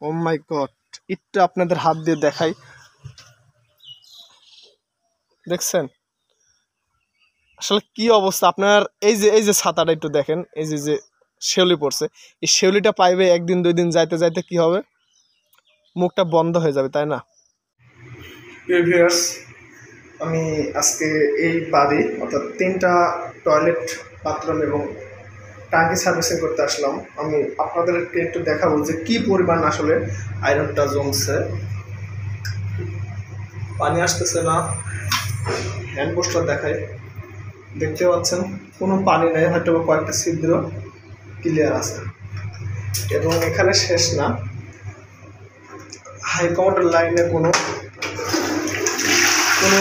ও মাই god, একটু আপনাদের হাত দিয়ে দেখাই, দেখছেন আসলে কি অবস্থা। আপনার এই যে ছাতাটা একটু দেখেন, এই যে শেওলি পড়ছে, এই শেওলিটা পাইবে একদিন দুই দিন যাইতে যাইতে কি হবে, মুখটা বন্ধ হয়ে যাবে, তাই না? ভিউয়ার্স, আমি আজকে এই বাড়ি অর্থাৎ 3টা টয়লেট, বাথরুম এবং টাঙ্কি সার্ভিসিং করতে আসলাম। আমি আপনাদেরকে একটু দেখাবো যে কি পরিমাণ আসলে আয়রনটা জমছে। পানি আসতেছে না, হ্যান্ড পোস্টার দেখায়, দেখতে পাচ্ছেন কোনো পানি নেই, হয়তো কয়েকটা ছিদ্র ক্লিয়ার আছে। এবং এখানে শেষ না, হাই কমান্ডের লাইনে কোনো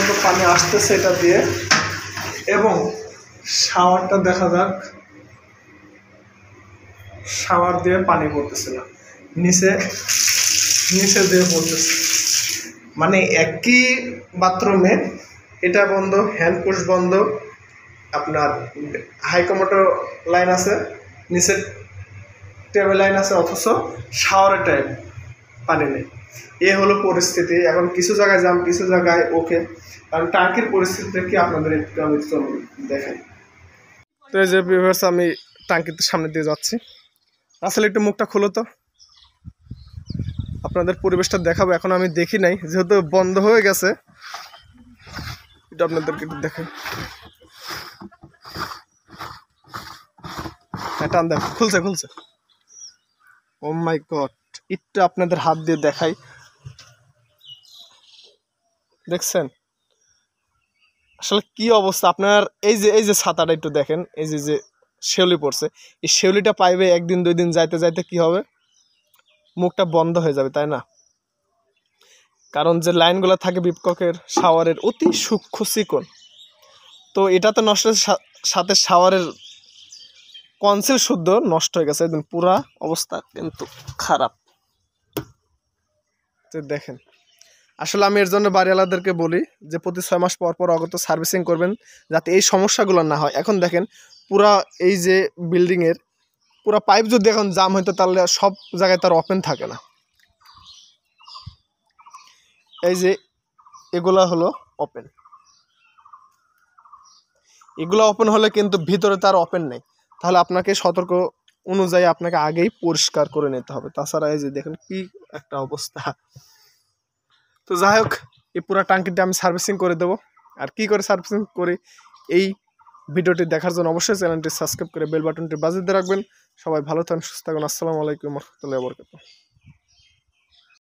তো পানি আসতেছে এটা দিয়ে। এবং শাওয়ারটা দেখা যাক, শাওয়ার দিয়ে পানি পড়তেছে না, নিচে দিয়ে পড়তেছে। মানে একই বাথরুমে এটা বন্ধ, হ্যান্ড পুশ বন্ধ, আপনার হাই কমান্ডের লাইন আছে, নিচে টেবিল লাইন আছে, অথচ শাওয়ারের টাইম পানি নেই। এ হলো পরিস্থিতি। এখন কিছু জায়গায় যাম, কিছু জায়গায় ওকে। কারণ টাঙ্কির পরিস্থিতিটা কি আপনাদের একটু আমি দেখাই। তো এই যে ভিউয়ার্স, আমি টাঙ্কির সামনে দিয়ে যাচ্ছি। আসলে একটু মুখটা খুলো তো, আপনাদের পরিবেশটা দেখাবো। এখন আমি দেখি নাই, যেহেতু বন্ধ হয়ে গেছে, এটা আপনাদেরকে একটু দেখাই। টান দেখ, খুলছে। ও মাই গড, একটু আপনাদের হাত দিয়ে দেখাই, দেখছেন আসলে কি অবস্থা। আপনার এই যে ছাতাটা একটু দেখেন, এই যে শেওলি পড়ছে, এই শেওলিটা পাইবে একদিন দুই দিন যাইতে যাইতে কি হবে, মুখটা বন্ধ হয়ে যাবে, তাই না? কারণ যে লাইনগুলো থাকে বিপককের শাওয়ারের অতি সূক্ষ্ম চিকন, তো এটা তো নষ্ট, সাথে শাওয়ারের কনসিল শুদ্ধ নষ্ট হয়ে গেছে, একদম পুরা অবস্থা কিন্তু খারাপ। দেখেন আসলে আমি এর জন্য বাড়িওয়ালাদেরকে বলি যে প্রতি 6 মাস পর অগত সার্ভিসিং করবেন, যাতে এই সমস্যাগুলো না হয়। এখন দেখেন পুরা এই যে বিল্ডিংয়ের পুরা পাইপ যদি এখন জাম হইতো, তাহলে সব জায়গায় তার ওপেন থাকে না। এই যে এগুলা হলো ওপেন, এগুলো ওপেন হলে কিন্তু ভিতরে তার ওপেন নেই, তাহলে আপনাকে সতর্ক অনুযায়ী আপনাকে আগেই পরিষ্কার করে নিতে হবে। তাছাড়া এই যে দেখেন কি একটা অবস্থা। তো যাই হোক, এই পুরো টাঙ্কিটা আমি সার্ভিসিং করে দেবো। আর কি করে সার্ভিসিং করি, এই ভিডিওটি দেখার জন্য অবশ্যই চ্যানেলটি সাবস্ক্রাইব করে বেল বাটনটি বাজিয়ে দিয়ে রাখবেন। সবাই ভালো থাকুন, সুস্থ থাকুন। আসসালামু আলাইকুম ওয়া রাহমাতুল্লাহি ওয়া বারাকাতুহু।